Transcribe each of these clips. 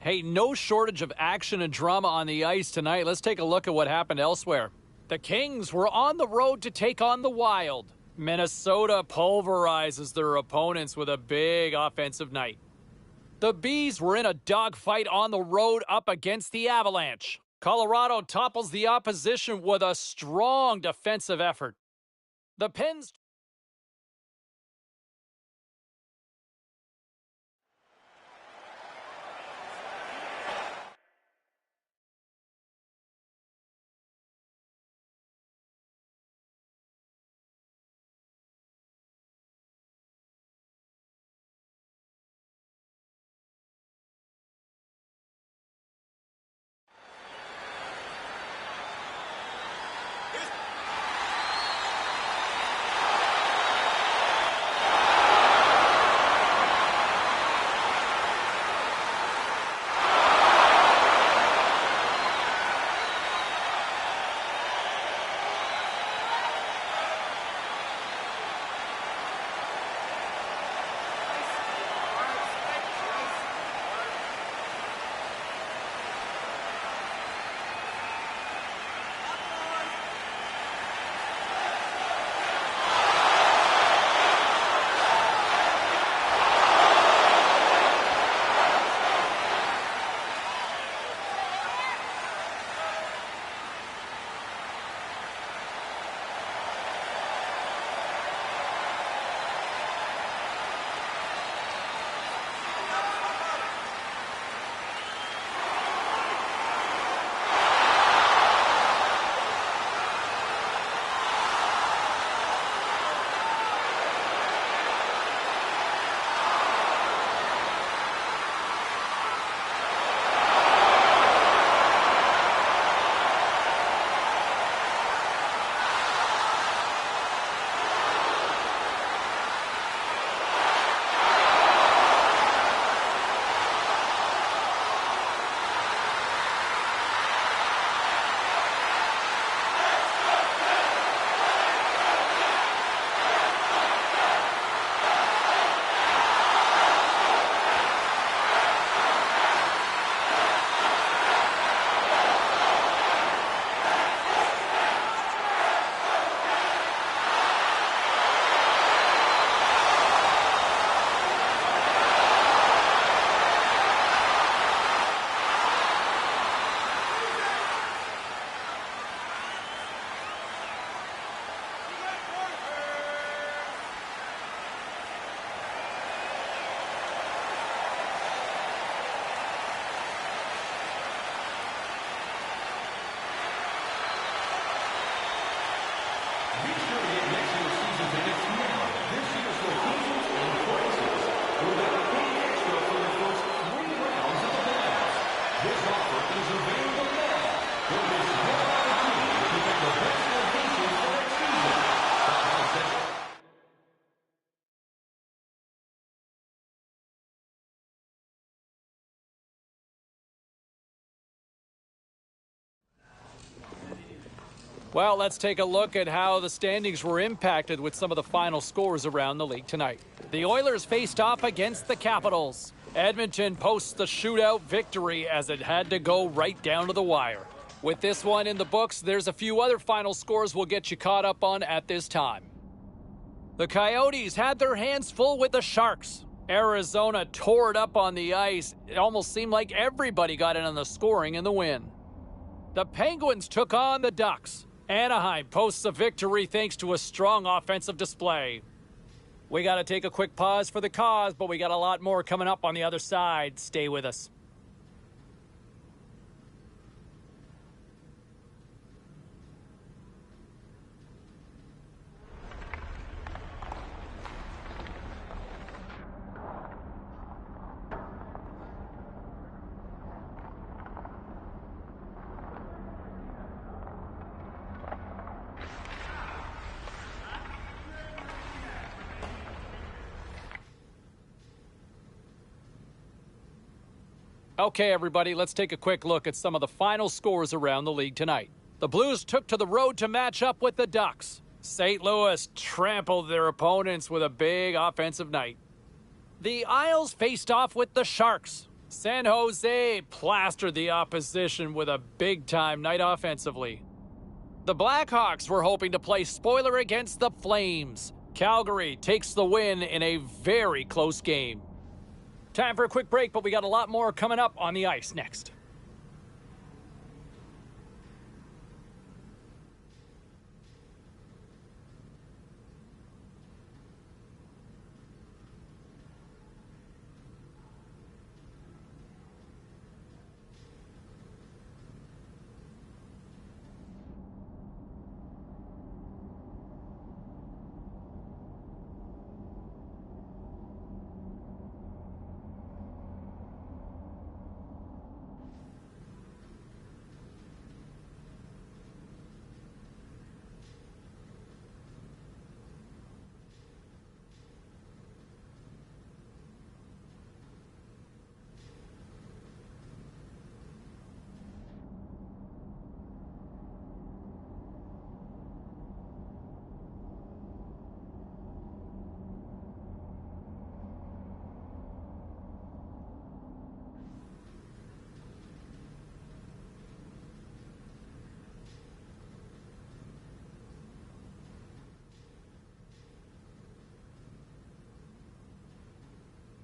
Hey, no shortage of action and drama on the ice tonight. Let's take a look at what happened elsewhere. The Kings were on the road to take on the Wild. Minnesota pulverizes their opponents with a big offensive night. The Bees were in a dogfight on the road up against the Avalanche. Colorado topples the opposition with a strong defensive effort. The Pens... Well, let's take a look at how the standings were impacted with some of the final scores around the league tonight. The Oilers faced off against the Capitals. Edmonton posts the shootout victory as it had to go right down to the wire. With this one in the books, there's a few other final scores we'll get you caught up on at this time. The Coyotes had their hands full with the Sharks. Arizona tore it up on the ice. It almost seemed like everybody got in on the scoring in the win. The Penguins took on the Ducks. Anaheim posts a victory thanks to a strong offensive display. We got to take a quick pause for the cause, but we got a lot more coming up on the other side. Stay with us. Okay, everybody, let's take a quick look at some of the final scores around the league tonight. The Blues took to the road to match up with the Ducks. St. Louis trampled their opponents with a big offensive night. The Isles faced off with the Sharks. San Jose plastered the opposition with a big-time night offensively. The Blackhawks were hoping to play spoiler against the Flames. Calgary takes the win in a very close game. Time for a quick break, but we got a lot more coming up on the ice next.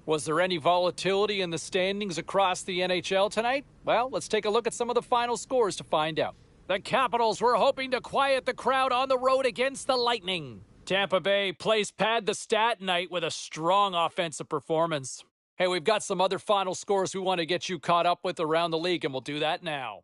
Was there any volatility in the standings across the NHL tonight? Well, let's take a look at some of the final scores to find out. The Capitals were hoping to quiet the crowd on the road against the Lightning. Tampa Bay placed pad the stat night with a strong offensive performance. Hey, we've got some other final scores we want to get you caught up with around the league, and we'll do that now.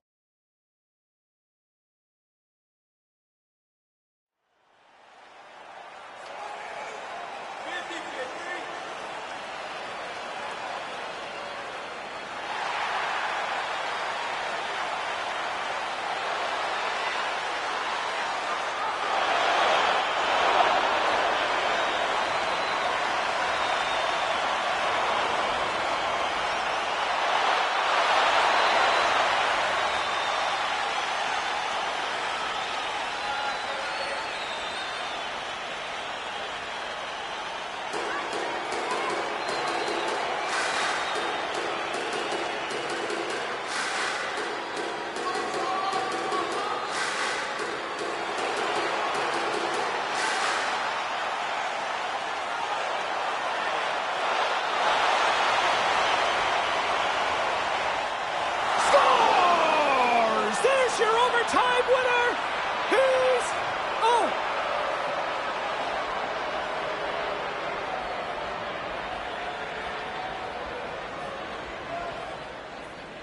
Time winner!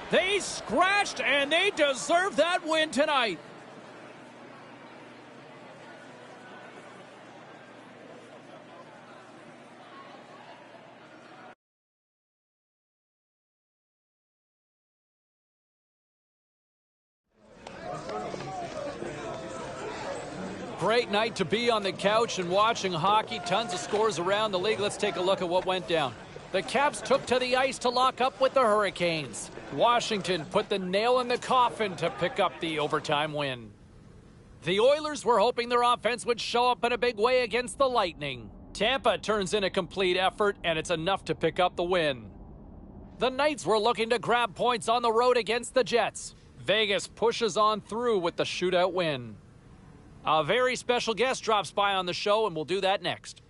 They scratched and they deserve that win tonight. Great night to be on the couch and watching hockey. Tons of scores around the league. Let's take a look at what went down. The Caps took to the ice to lock up with the Hurricanes. Washington put the nail in the coffin to pick up the overtime win. The Oilers were hoping their offense would show up in a big way against the Lightning. Tampa turns in a complete effort, and it's enough to pick up the win. The Knights were looking to grab points on the road against the Jets. Vegas pushes on through with the shootout win. A very special guest drops by on the show, and we'll do that next.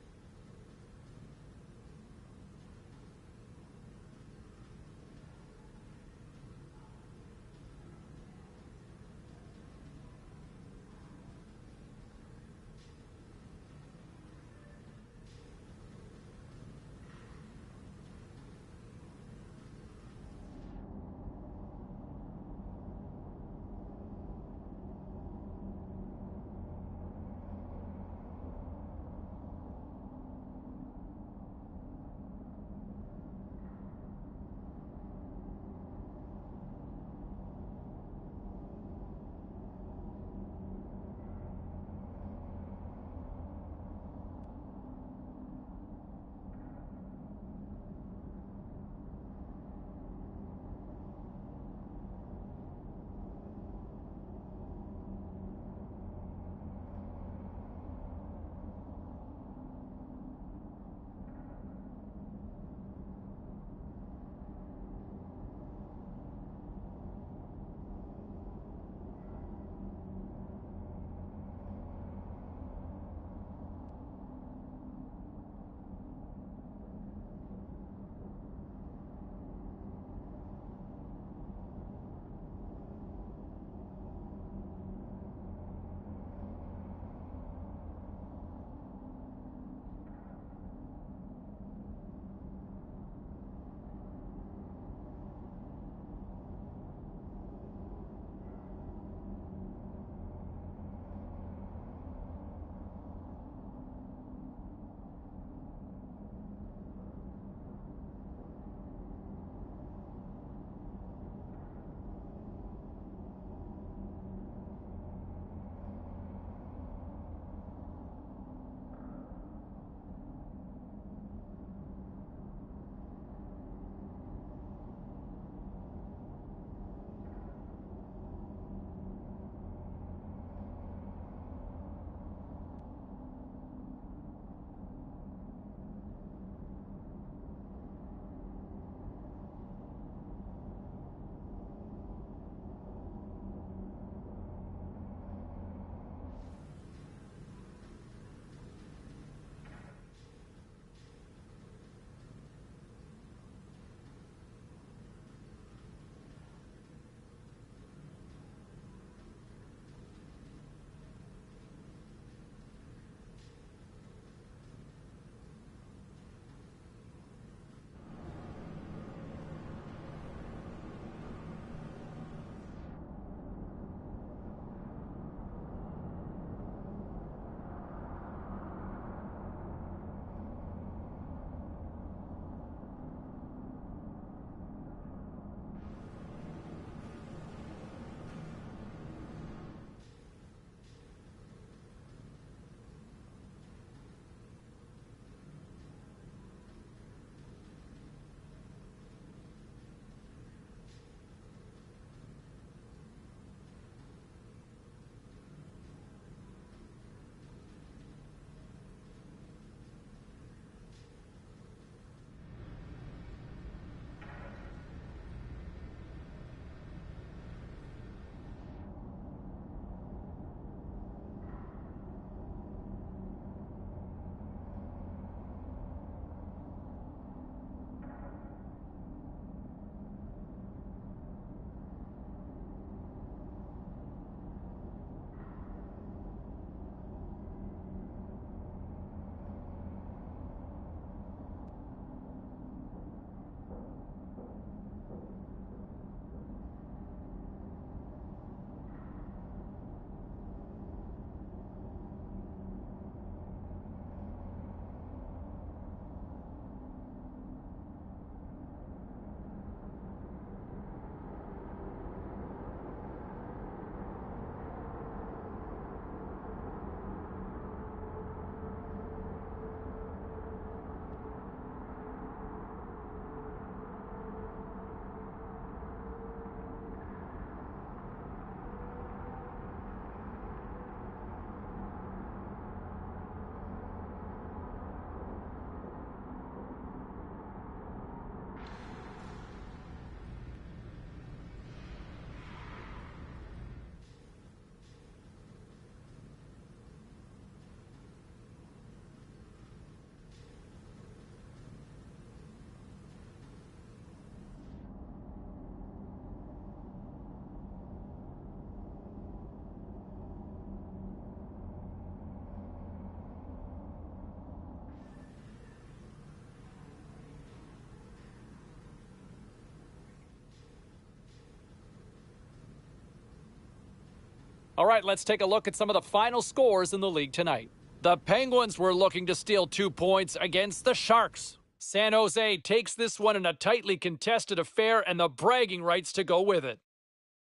All right, let's take a look at some of the final scores in the league tonight. The Penguins were looking to steal 2 points against the Sharks. San Jose takes this one in a tightly contested affair and the bragging rights to go with it.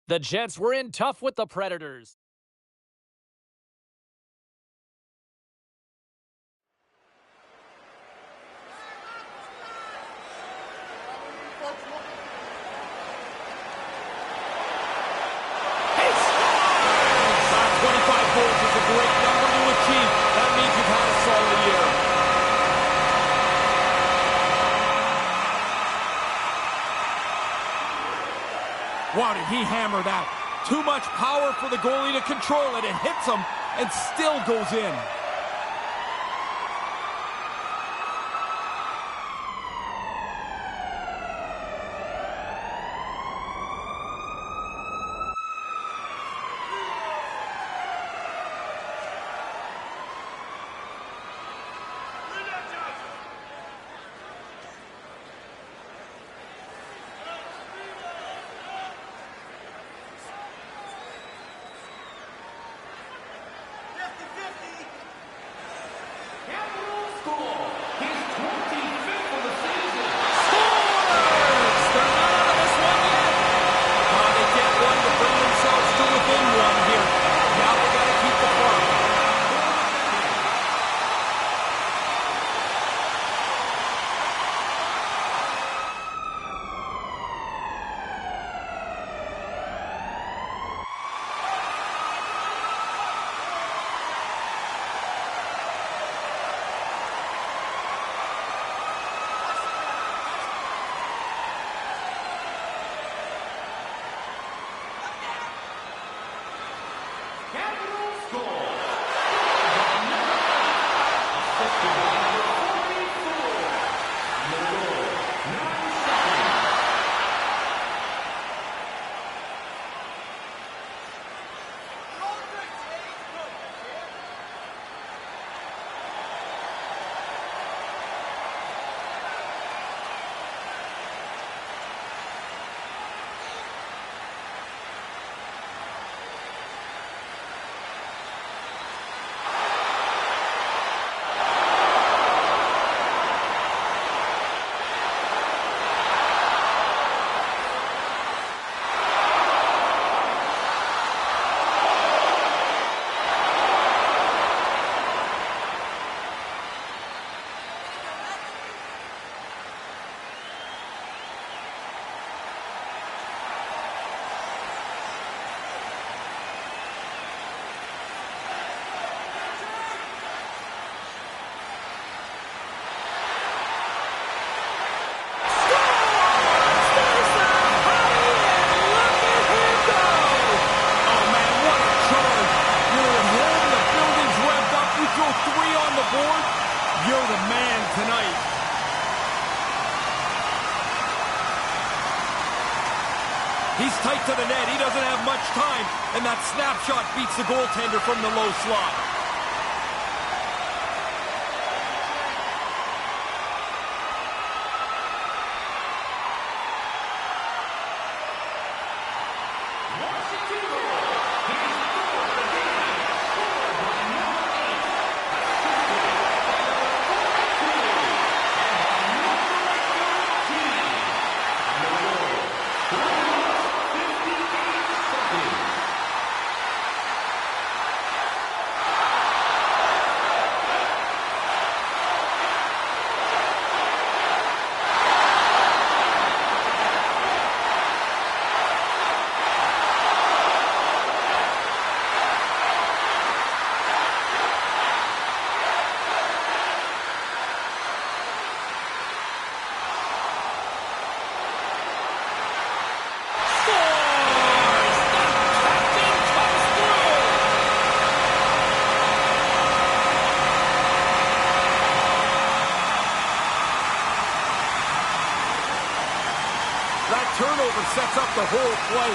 The Jets were in tough with the Predators. Wow, did he hammer that? Too much power for the goalie to control it. It hits him and still goes in. He's tight to the net. He doesn't have much time. And that snapshot beats the goaltender from the low slot. Turnover sets up the whole play.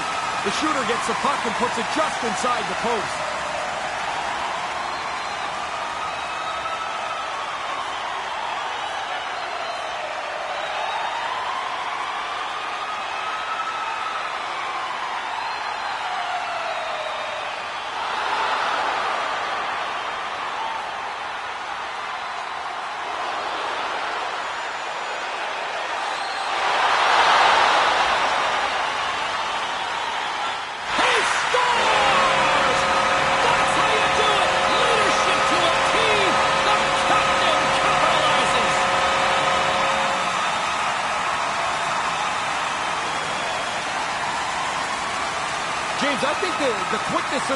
The shooter gets the puck and puts it just inside the post.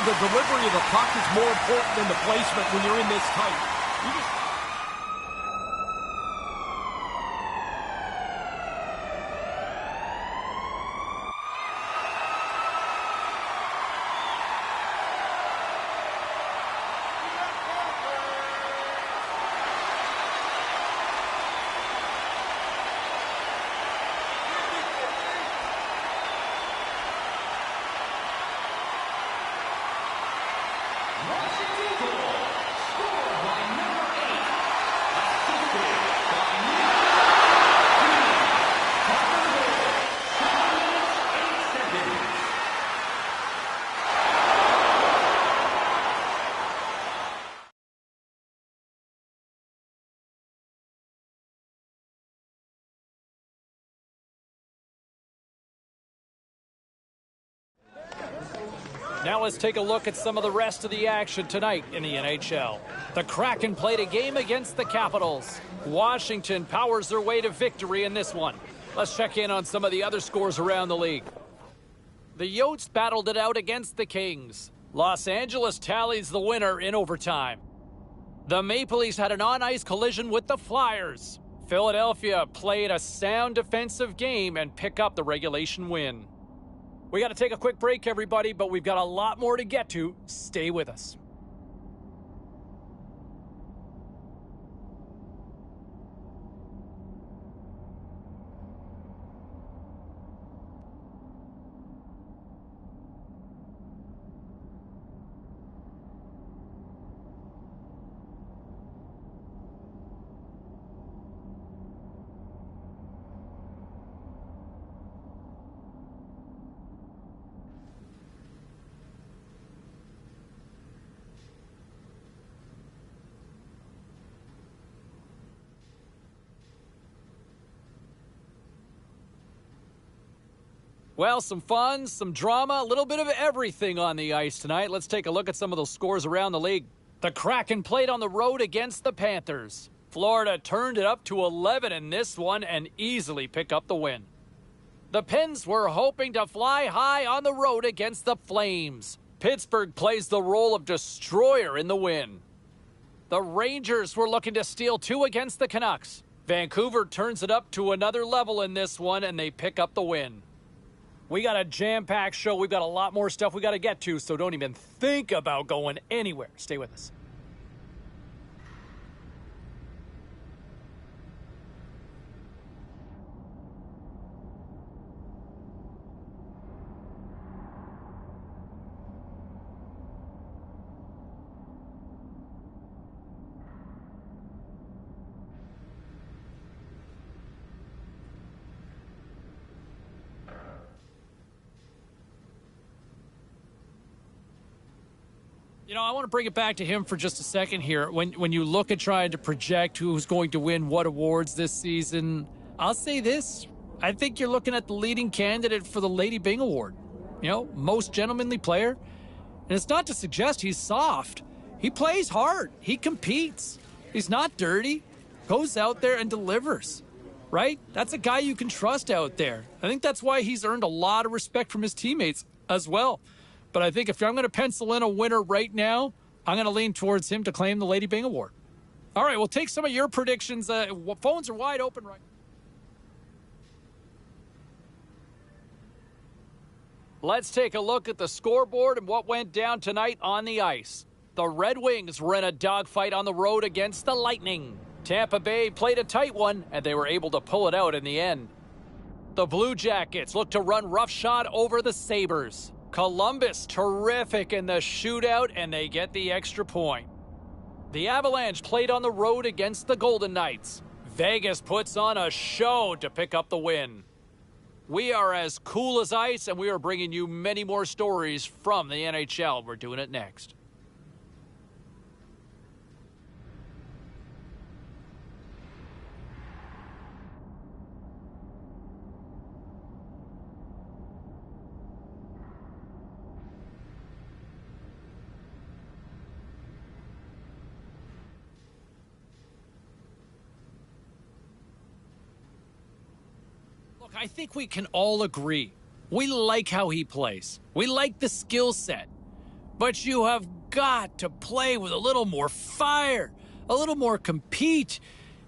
the delivery of the puck is more important than the placement when you're in this tight. You just... Now let's take a look at some of the rest of the action tonight in the NHL. The Kraken played a game against the Capitals. Washington powers their way to victory in this one. Let's check in on some of the other scores around the league. The Yotes battled it out against the Kings. Los Angeles tallies the winner in overtime. The Maple Leafs had an on-ice collision with the Flyers. Philadelphia played a sound defensive game and pick up the regulation win. We got to take a quick break, everybody, but we've got a lot more to get to. Stay with us. Well, some fun, some drama, a little bit of everything on the ice tonight. Let's take a look at some of those scores around the league. The Kraken played on the road against the Panthers. Florida turned it up to 11 in this one and easily pick up the win. The Pens were hoping to fly high on the road against the Flames. Pittsburgh plays the role of destroyer in the win. The Rangers were looking to steal 2 against the Canucks. Vancouver turns it up to another level in this one and they pick up the win. We got a jam-packed show. We've got a lot more stuff we got to get to, so don't even think about going anywhere. Stay with us. You know, I want to bring it back to him for just a second here. When you look at trying to project who's going to win what awards this season, I'll say this. I think you're looking at the leading candidate for the Lady Byng Award. You know, most gentlemanly player. And it's not to suggest he's soft. He plays hard. He competes. He's not dirty. Goes out there and delivers. Right? That's a guy you can trust out there. I think that's why he's earned a lot of respect from his teammates as well. But I think if I'm going to pencil in a winner right now, I'm going to lean towards him to claim the Lady Byng Award. All right, we'll take some of your predictions. Phones are wide open right now. Let's take a look at the scoreboard and what went down tonight on the ice. The Red Wings were in a dogfight on the road against the Lightning. Tampa Bay played a tight one, and they were able to pull it out in the end. The Blue Jackets looked to run roughshod over the Sabres. Columbus, terrific in the shootout, and they get the extra point. The Avalanche played on the road against the Golden Knights. Vegas puts on a show to pick up the win. We are as cool as ice, and we are bringing you many more stories from the NHL. We're doing it next. I think we can all agree. We like how he plays. We like the skill set. But you have got to play with a little more fire, a little more compete.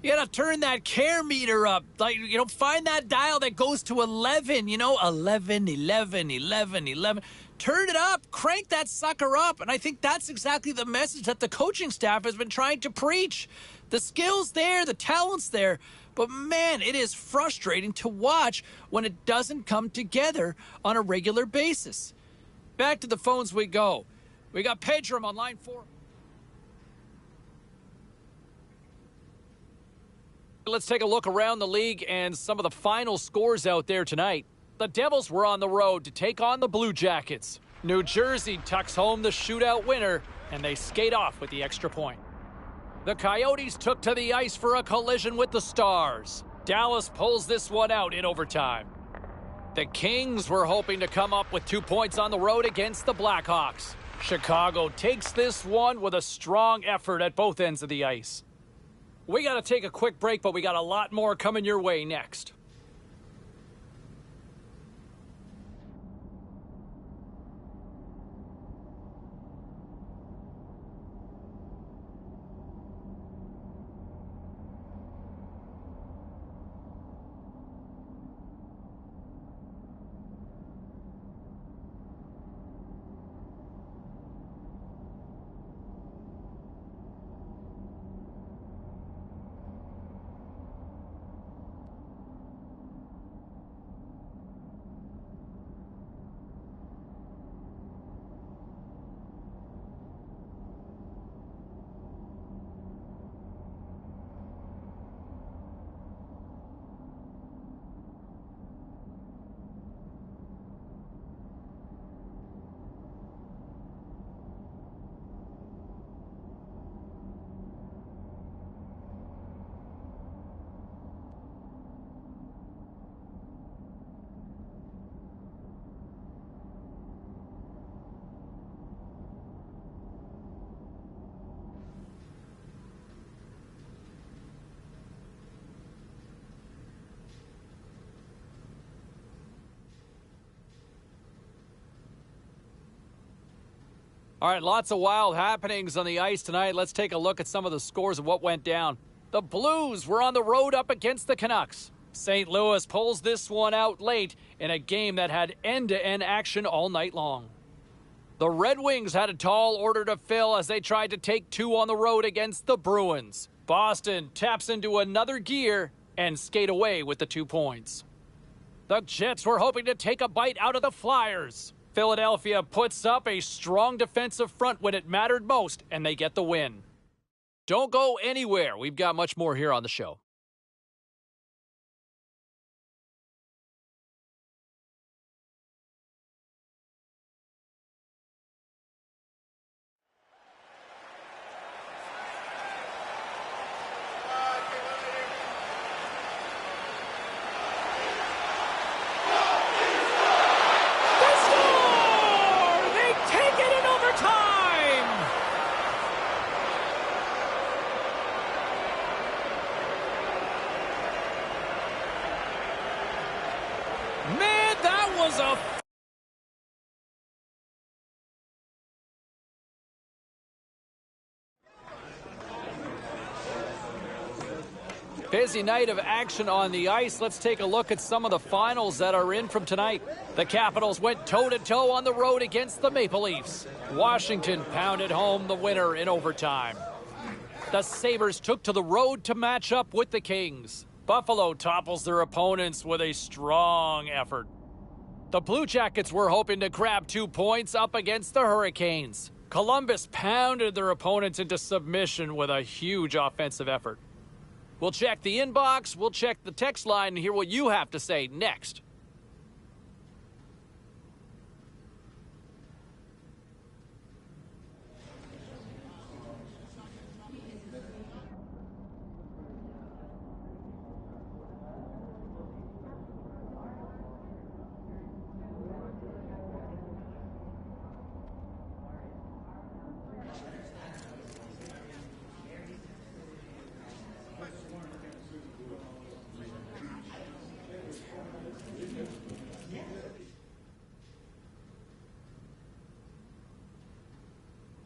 You gotta turn that care meter up. Like, find that dial that goes to 11, 11, 11, 11, 11. Turn it up, crank that sucker up. And I think that's exactly the message that the coaching staff has been trying to preach. The skill's there, the talent's there. But man, it is frustrating to watch when it doesn't come together on a regular basis. Back to the phones we go. We got Pedram on line 4. Let's take a look around the league and some of the final scores out there tonight. The Devils were on the road to take on the Blue Jackets. New Jersey tucks home the shootout winner, and they skate off with the extra point. The Coyotes took to the ice for a collision with the Stars. Dallas pulls this one out in overtime. The Kings were hoping to come up with 2 points on the road against the Blackhawks. Chicago takes this one with a strong effort at both ends of the ice. We got to take a quick break, but we got a lot more coming your way next. All right, lots of wild happenings on the ice tonight. Let's take a look at some of the scores of what went down. The Blues were on the road up against the Canucks. St. Louis pulls this one out late in a game that had end-to-end action all night long. The Red Wings had a tall order to fill as they tried to take 2 on the road against the Bruins. Boston taps into another gear and skate away with the 2 points. The Jets were hoping to take a bite out of the Flyers. Philadelphia puts up a strong defensive front when it mattered most, and they get the win. Don't go anywhere. We've got much more here on the show. Man, that was a busy night of action on the ice. Let's take a look at some of the finals that are in from tonight. The Capitals went toe-to-toe on the road against the Maple Leafs. Washington pounded home the winner in overtime. The Sabres took to the road to match up with the Kings. Buffalo topples their opponents with a strong effort. The Blue Jackets were hoping to grab 2 points up against the Hurricanes. Columbus pounded their opponents into submission with a huge offensive effort. We'll check the inbox, we'll check the text line, and hear what you have to say next.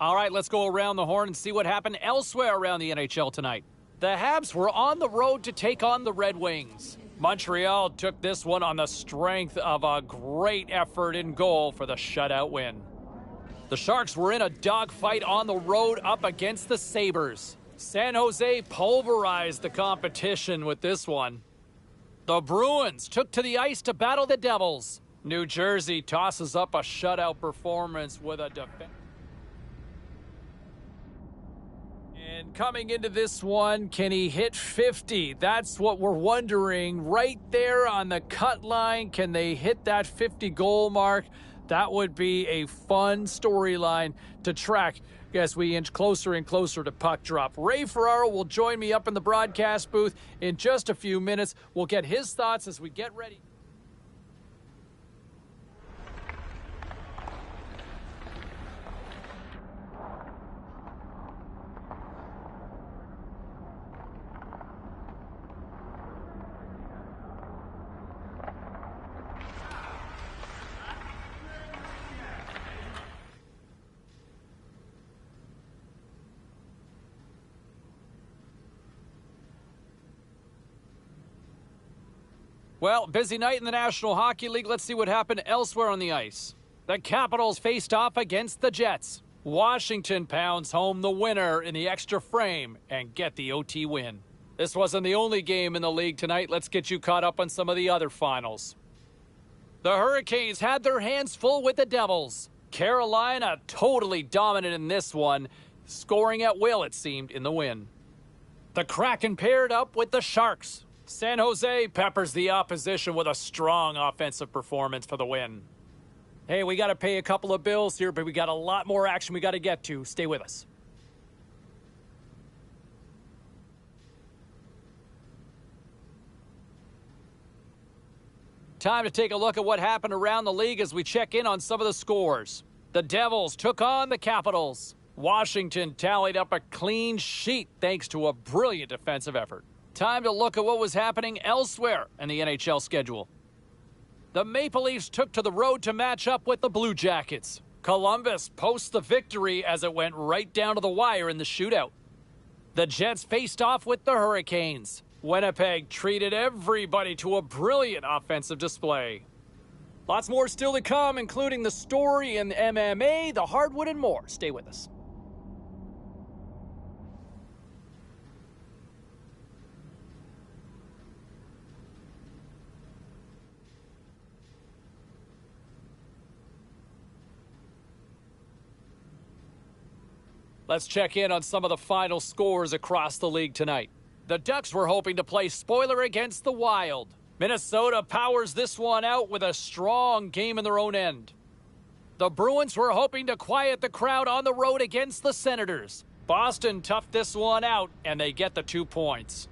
All right, let's go around the horn and see what happened elsewhere around the NHL tonight. The Habs were on the road to take on the Red Wings. Montreal took this one on the strength of a great effort in goal for the shutout win. The Sharks were in a dogfight on the road up against the Sabres. San Jose pulverized the competition with this one. The Bruins took to the ice to battle the Devils. New Jersey tosses up a shutout performance with a defense. And coming into this one, can he hit 50? That's what we're wondering. Right there on the cut line, can they hit that 50-goal mark? That would be a fun storyline to track as we inch closer and closer to puck drop. Ray Ferraro will join me up in the broadcast booth in just a few minutes. We'll get his thoughts as we get ready. Well, busy night in the National Hockey League. Let's see what happened elsewhere on the ice. The Capitals faced off against the Jets. Washington pounds home the winner in the extra frame and get the OT win. This wasn't the only game in the league tonight. Let's get you caught up on some of the other finals. The Hurricanes had their hands full with the Devils. Carolina totally dominant in this one, scoring at will, it seemed, in the win. The Kraken paired up with the Sharks. San Jose peppers the opposition with a strong offensive performance for the win. Hey, we got to pay a couple of bills here, but we got a lot more action we got to get to. Stay with us. Time to take a look at what happened around the league as we check in on some of the scores. The Devils took on the Capitals. Washington tallied up a clean sheet thanks to a brilliant defensive effort. Time to look at what was happening elsewhere in the NHL schedule. The Maple Leafs took to the road to match up with the Blue Jackets. Columbus posts the victory as it went right down to the wire in the shootout. The Jets faced off with the Hurricanes. Winnipeg treated everybody to a brilliant offensive display. Lots more still to come, including the story in MMA, the hardwood, and more. Stay with us. Let's check in on some of the final scores across the league tonight. The Ducks were hoping to play spoiler against the Wild. Minnesota powers this one out with a strong game in their own end. The Bruins were hoping to quiet the crowd on the road against the Senators. Boston toughed this one out, and they get the 2 points.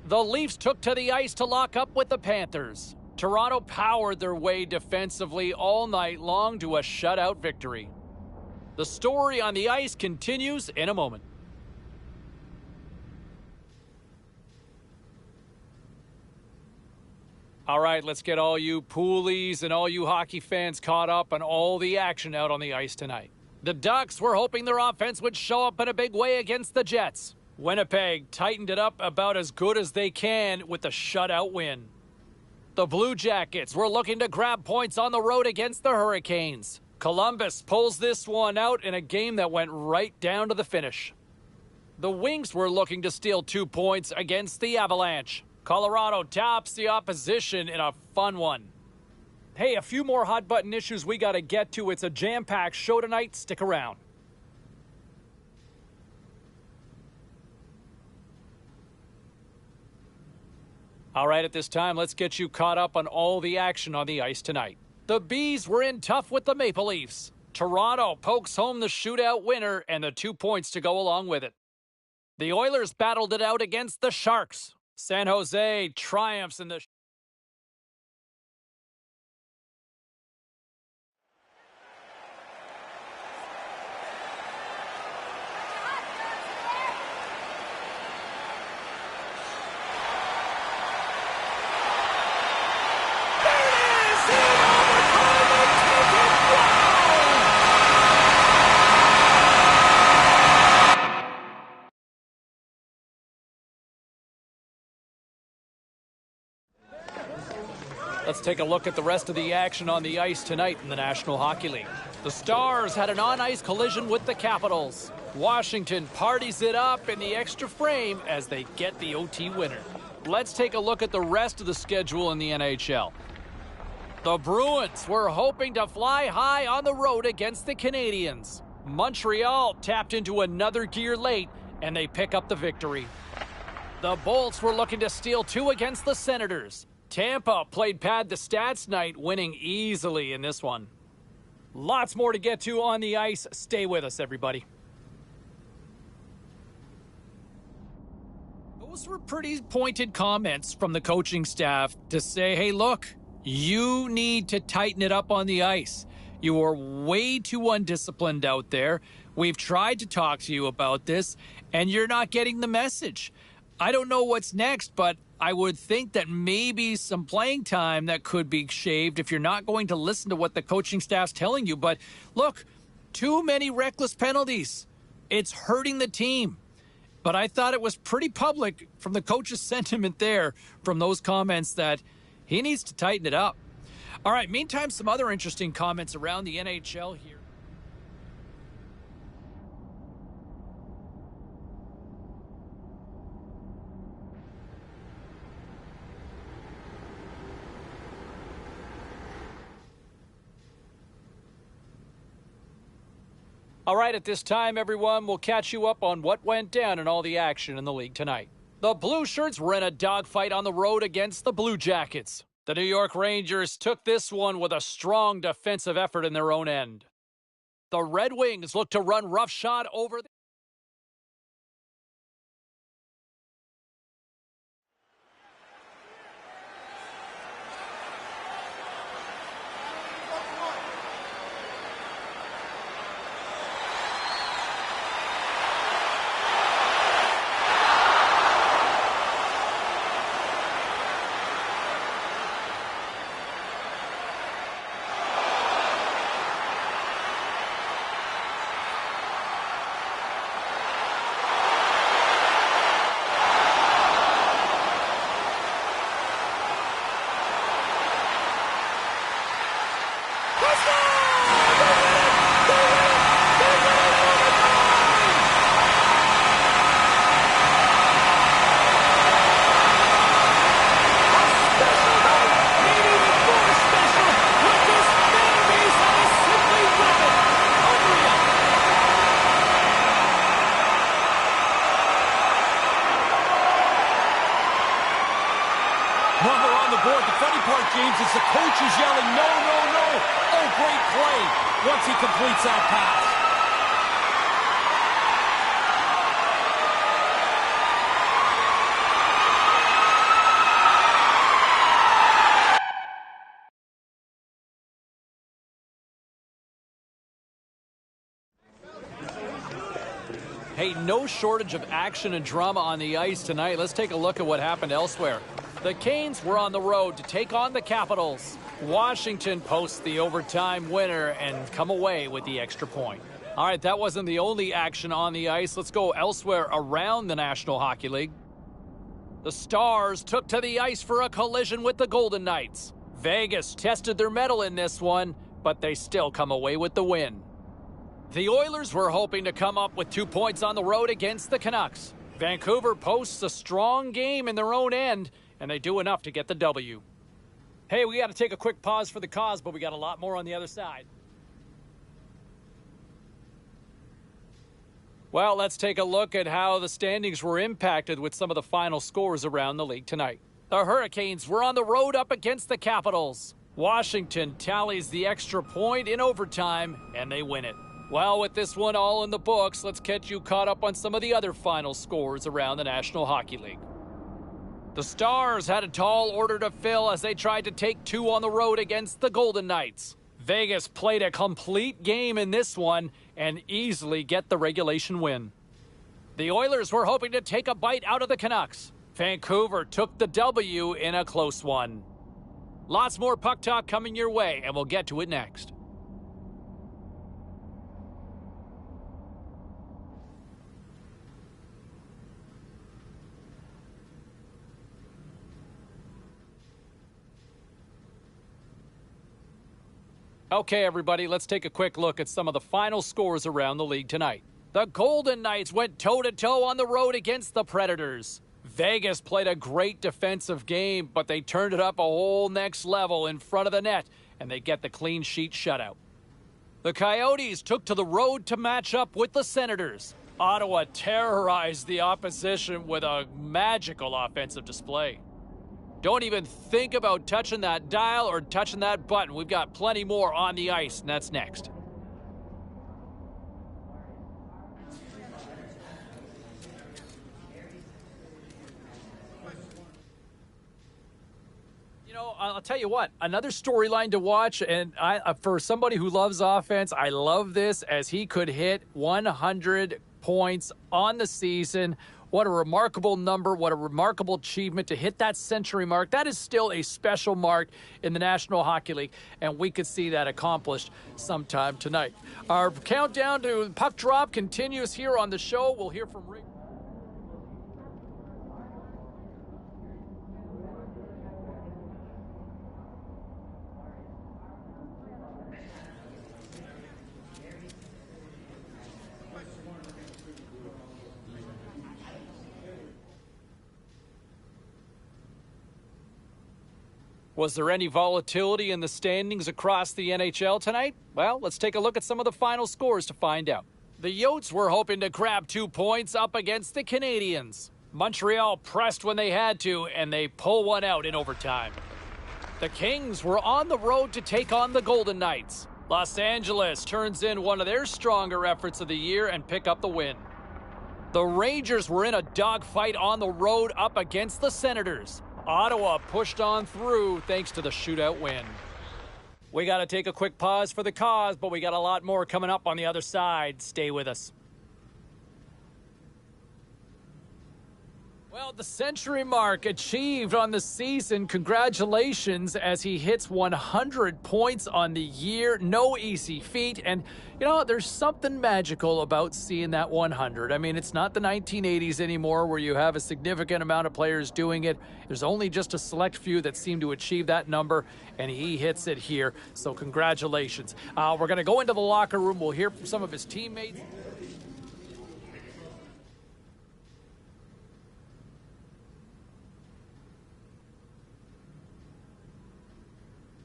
The Leafs took to the ice to lock up with the Panthers. Toronto powered their way defensively all night long to a shutout victory. The story on the ice continues in a moment. All right, let's get all you poolies and all you hockey fans caught up on all the action out on the ice tonight. The Ducks were hoping their offense would show up in a big way against the Jets. Winnipeg tightened it up about as good as they can with the shutout win. The Blue Jackets were looking to grab points on the road against the Hurricanes. Columbus pulls this one out in a game that went right down to the finish. The Wings were looking to steal 2 points against the Avalanche. Colorado tops the opposition in a fun one. Hey, a few more hot-button issues we got to get to. It's a jam-packed show tonight. Stick around. All right, at this time, let's get you caught up on all the action on the ice tonight. The Bees were in tough with the Maple Leafs. Toronto pokes home the shootout winner and the 2 points to go along with it. The Oilers battled it out against the Sharks. San Jose triumphs in the Let's take a look at the rest of the action on the ice tonight in the National Hockey League. The Stars had an on-ice collision with the Capitals. Washington parties it up in the extra frame as they get the OT winner. Let's take a look at the rest of the schedule in the NHL. The Bruins were hoping to fly high on the road against the Canadiens. Montreal tapped into another gear late, and they pick up the victory. The Bolts were looking to steal 2 against the Senators. Tampa played pad the stats night, winning easily in this one. Lots more to get to on the ice. Stay with us, everybody. Those were pretty pointed comments from the coaching staff to say, hey, look, you need to tighten it up on the ice. You are way too undisciplined out there. We've tried to talk to you about this, and you're not getting the message. I don't know what's next, but I would think that maybe some playing time that could be shaved if you're not going to listen to what the coaching staff's telling you. But look, too many reckless penalties. It's hurting the team. But I thought it was pretty public from the coach's sentiment there, from those comments, that he needs to tighten it up. All right, meantime, some other interesting comments around the NHL here. All right, at this time, everyone, we'll catch you up on what went down in all the action in the league tonight. The Blue Shirts were in a dogfight on the road against the Blue Jackets. The New York Rangers took this one with a strong defensive effort in their own end. The Red Wings looked to run roughshod over the James, as the coach is yelling, no, no, no. Oh, great play once he completes that pass. Hey, no shortage of action and drama on the ice tonight. Let's take a look at what happened elsewhere. The Canes were on the road to take on the Capitals. Washington posts the overtime winner and come away with the extra point. All right, that wasn't the only action on the ice. Let's go elsewhere around the National Hockey League. The Stars took to the ice for a collision with the Golden Knights. Vegas tested their mettle in this one, but they still come away with the win. The Oilers were hoping to come up with 2 points on the road against the Canucks. Vancouver posts a strong game in their own end, and they do enough to get the W. Hey, we got to take a quick pause for the cause, but we got a lot more on the other side. Well, let's take a look at how the standings were impacted with some of the final scores around the league tonight. The Hurricanes were on the road up against the Capitals. Washington tallies the extra point in overtime, and they win it. Well, with this one all in the books, let's get you caught up on some of the other final scores around the National Hockey League. The Stars had a tall order to fill as they tried to take 2 on the road against the Golden Knights. Vegas played a complete game in this one and easily get the regulation win. The Oilers were hoping to take a bite out of the Canucks. Vancouver took the W in a close one. Lots more puck talk coming your way, and we'll get to it next. Okay, everybody, let's take a quick look at some of the final scores around the league tonight. The Golden Knights went toe-to-toe on the road against the Predators. Vegas played a great defensive game, but they turned it up a whole next level in front of the net, and they get the clean sheet shutout. The Coyotes took to the road to match up with the Senators. Ottawa terrorized the opposition with a magical offensive display. Don't even think about touching that dial or touching that button. We've got plenty more on the ice, and that's next. You know, I'll tell you what, another storyline to watch, and for somebody who loves offense, I love this as he could hit 100 points on the season. What a remarkable number. What a remarkable achievement to hit that century mark. That is still a special mark in the National Hockey League, and we could see that accomplished sometime tonight. Our countdown to puck drop continues here on the show. We'll hear from Rick. Was there any volatility in the standings across the NHL tonight? Well, let's take a look at some of the final scores to find out. The Yotes were hoping to grab 2 points up against the Canadiens. Montreal pressed when they had to, and they pull one out in overtime. The Kings were on the road to take on the Golden Knights. Los Angeles turns in one of their stronger efforts of the year and pick up the win. The Rangers were in a dogfight on the road up against the Senators. Ottawa pushed on through thanks to the shootout win. We got to take a quick pause for the cause, but we got a lot more coming up on the other side. Stay with us. Well, the century mark achieved on the season. Congratulations as he hits 100 points on the year. No easy feat. And, you know, there's something magical about seeing that 100. I mean, it's not the 1980s anymore where you have a significant amount of players doing it. There's only just a select few that seem to achieve that number, and he hits it here. So congratulations. We're going to go into the locker room. We'll hear from some of his teammates.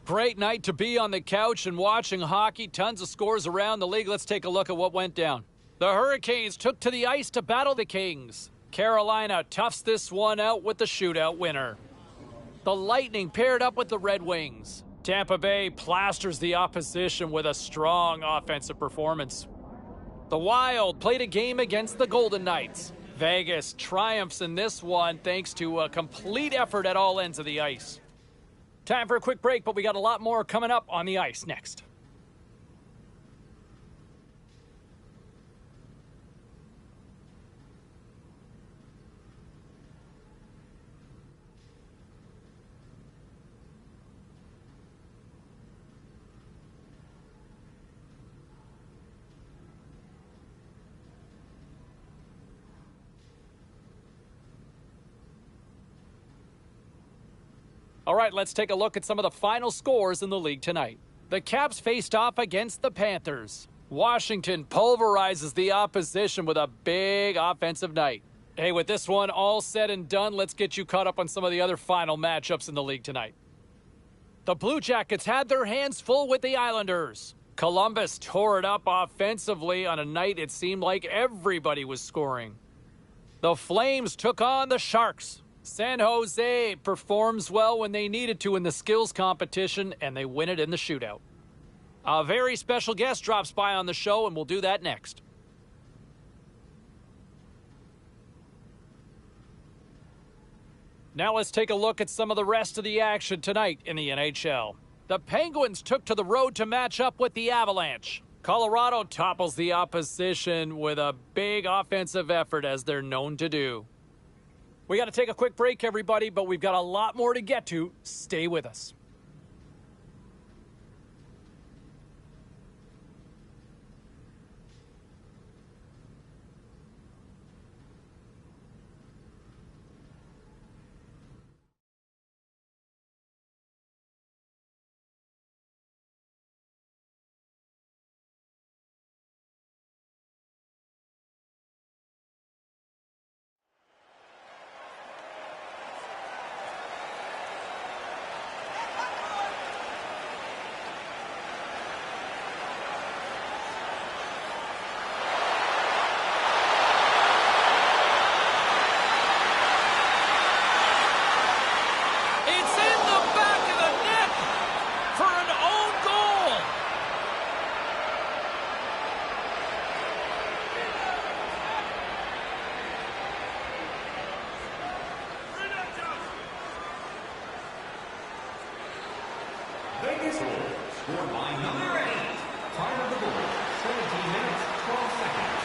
Great night to be on the couch and watching hockey. Tons of scores around the league. Let's take a look at what went down. The Hurricanes took to the ice to battle the Kings. Carolina toughs this one out with the shootout winner. The Lightning paired up with the Red Wings. Tampa Bay plasters the opposition with a strong offensive performance. The Wild played a game against the Golden Knights. Vegas triumphs in this one thanks to a complete effort at all ends of the ice. Time for a quick break, but we got a lot more coming up on the ice next. All right, let's take a look at some of the final scores in the league tonight. The Caps faced off against the Panthers. Washington pulverizes the opposition with a big offensive night. Hey, with this one all said and done, let's get you caught up on some of the other final matchups in the league tonight. The Blue Jackets had their hands full with the Islanders. Columbus tore it up offensively on a night it seemed like everybody was scoring. The Flames took on the Sharks. San Jose performs well when they needed to in the skills competition, and they win it in the shootout. A very special guest drops by on the show, and we'll do that next. Now let's take a look at some of the rest of the action tonight in the NHL. The Penguins took to the road to match up with the Avalanche. Colorado topples the opposition with a big offensive effort, as they're known to do. We got to take a quick break, everybody, but we've got a lot more to get to. Stay with us. Vegas scored by number 8. Time of the goal, 17 minutes, 12 seconds.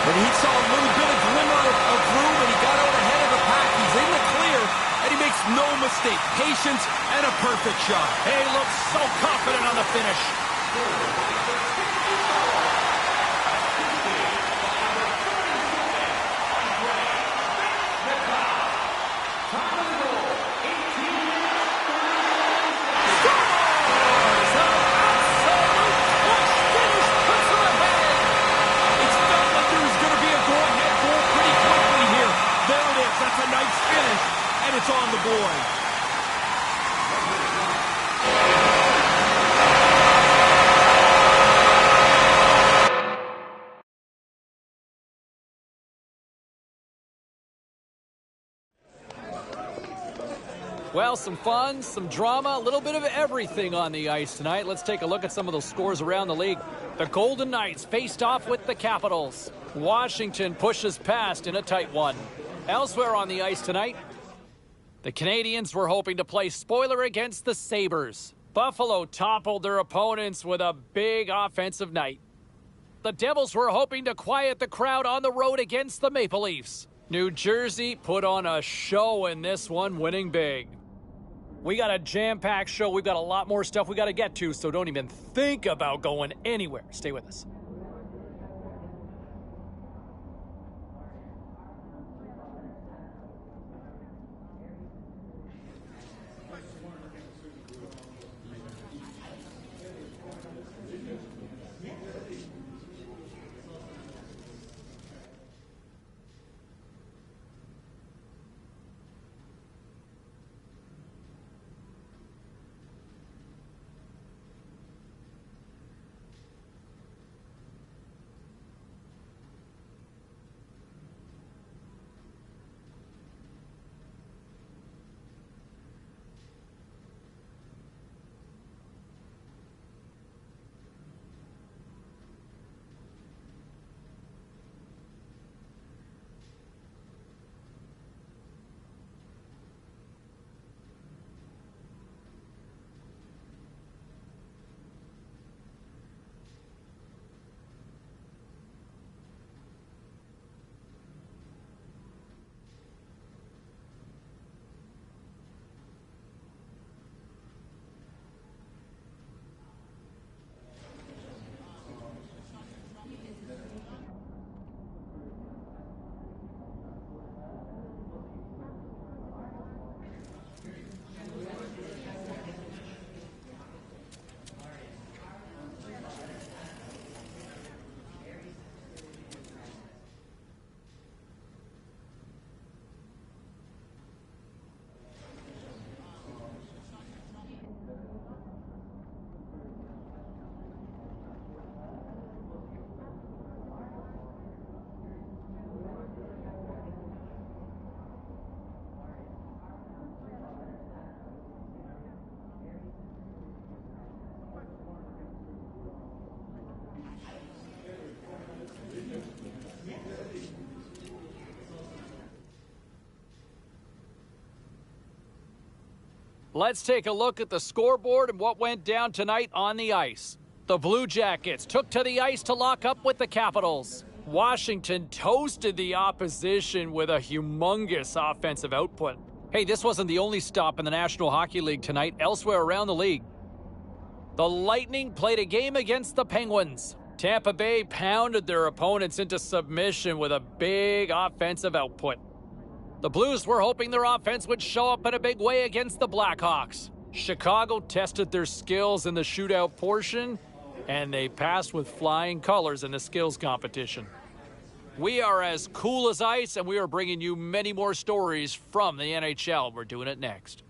And he saw a little bit of glimmer of room, and he got out ahead of the pack. He's in the clear, and he makes no mistake. Patience and a perfect shot. He looks so confident on the finish. That's a nice finish, and it's on the board. Well, some fun, some drama, a little bit of everything on the ice tonight. Let's take a look at some of those scores around the league. The Golden Knights faced off with the Capitals. Washington pushes past in a tight one. Elsewhere on the ice tonight, the Canadiens were hoping to play spoiler against the Sabres. Buffalo toppled their opponents with a big offensive night. The Devils were hoping to quiet the crowd on the road against the Maple Leafs. New Jersey put on a show in this one, winning big. We got a jam-packed show. We've got a lot more stuff we got to get to, so don't even think about going anywhere. Stay with us. Let's take a look at the scoreboard and what went down tonight on the ice. The Blue Jackets took to the ice to lock up with the Capitals. Washington toasted the opposition with a humongous offensive output. Hey, this wasn't the only stop in the National Hockey League tonight. Elsewhere around the league, the Lightning played a game against the Penguins. Tampa Bay pounded their opponents into submission with a big offensive output. The Blues were hoping their offense would show up in a big way against the Blackhawks. Chicago tested their skills in the shootout portion, and they passed with flying colors in the skills competition. We are as cool as ice, and we are bringing you many more stories from the NHL. We're doing it next.